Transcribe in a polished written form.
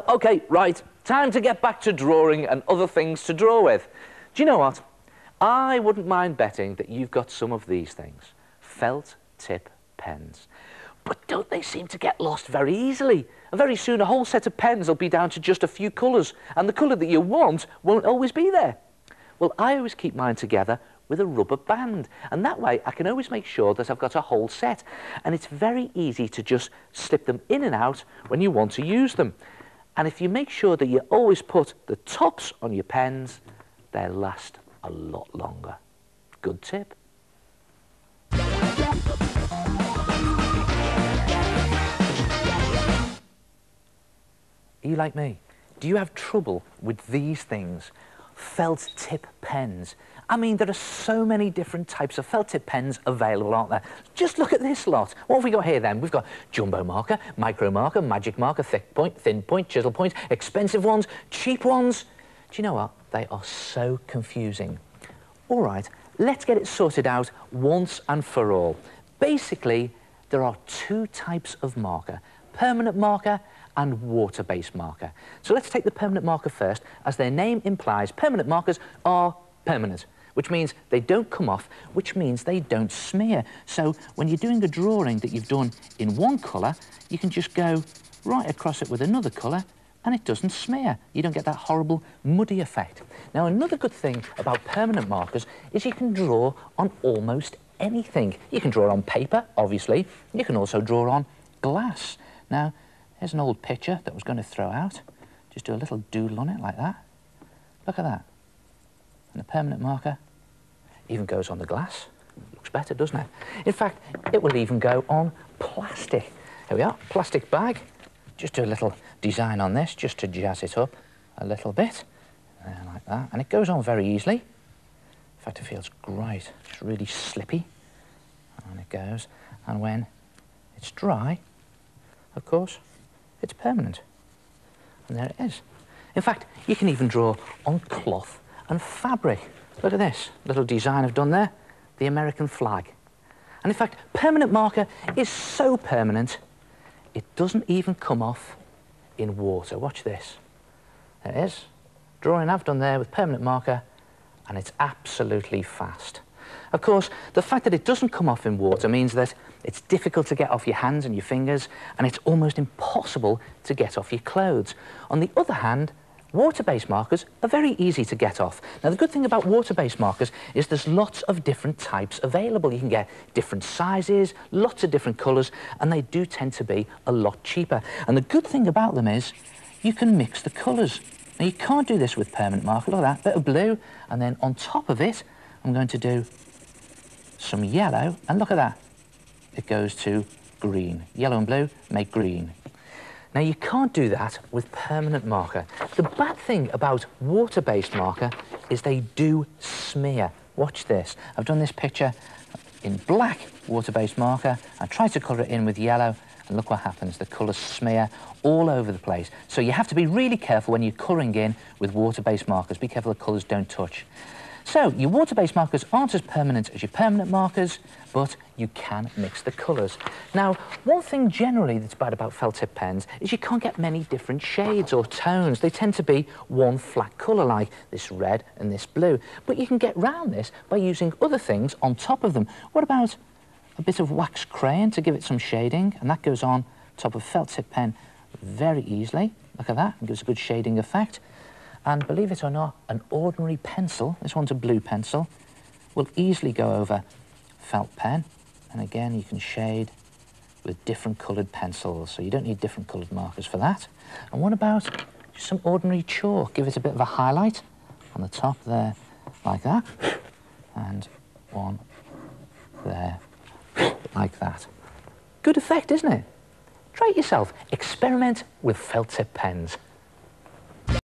OK, right. Time to get back to drawing and other things to draw with. Do you know what? I wouldn't mind betting that you've got some of these things. Felt tip pens. But don't they seem to get lost very easily? And very soon a whole set of pens will be down to just a few colours, and the colour that you want won't always be there. Well, I always keep mine together with a rubber band, and that way I can always make sure that I've got a whole set, and it's very easy to just slip them in and out when you want to use them. And if you make sure that you always put the tops on your pens, they'll last a lot longer. Good tip. Are you like me? Do you have trouble with these things? Felt tip pens. I mean, there are so many different types of felt tip pens available, aren't there? Just look at this lot. What have we got here then? We've got jumbo marker, micro marker, magic marker, thick point, thin point, chisel point, expensive ones, cheap ones. Do you know what? They are so confusing. All right, let's get it sorted out once and for all. Basically, there are two types of marker, permanent marker and water-based marker. So let's take the permanent marker first. As their name implies, permanent markers are permanent, which means they don't come off, which means they don't smear. So when you're doing a drawing that you've done in one colour, you can just go right across it with another colour and it doesn't smear. You don't get that horrible muddy effect. Now, another good thing about permanent markers is you can draw on almost anything. You can draw on paper, obviously. You can also draw on glass. Now, here's an old picture that I was going to throw out. Just do a little doodle on it like that. Look at that. And the permanent marker even goes on the glass. Looks better, doesn't it? In fact, it will even go on plastic. Here we are, plastic bag. Just do a little design on this, just to jazz it up a little bit. Like that. And it goes on very easily. In fact, it feels great. It's really slippy. And it goes. And when it's dry, of course, it's permanent. And there it is. In fact, you can even draw on cloth and fabric. Look at this little design I've done there, the American flag. And in fact, permanent marker is so permanent, it doesn't even come off in water. Watch this. There it is. Drawing I've done there with permanent marker, and it's absolutely fast. Of course, the fact that it doesn't come off in water means that it's difficult to get off your hands and your fingers, and it's almost impossible to get off your clothes. On the other hand, water-based markers are very easy to get off. Now, the good thing about water-based markers is there's lots of different types available. You can get different sizes, lots of different colours, and they do tend to be a lot cheaper. And the good thing about them is you can mix the colours. Now, you can't do this with permanent marker. Look at that, bit of blue, and then on top of it, I'm going to do some yellow, and look at that. It goes to green. Yellow and blue make green. Now, you can't do that with permanent marker. The bad thing about water-based marker is they do smear. Watch this. I've done this picture in black water-based marker. I tried to colour it in with yellow, and look what happens. The colours smear all over the place. So you have to be really careful when you're colouring in with water-based markers. Be careful the colours don't touch. So, your water-based markers aren't as permanent as your permanent markers, but you can mix the colours. Now, one thing generally that's bad about felt tip pens is you can't get many different shades or tones. They tend to be one flat colour, like this red and this blue. But you can get round this by using other things on top of them. What about a bit of wax crayon to give it some shading? And that goes on top of felt tip pen very easily. Look at that, it gives a good shading effect. And believe it or not, an ordinary pencil, this one's a blue pencil, will easily go over felt pen. And again, you can shade with different coloured pencils, so you don't need different coloured markers for that. And what about just some ordinary chalk? Give it a bit of a highlight on the top there, like that. And one there, like that. Good effect, isn't it? Try it yourself. Experiment with felt tip pens.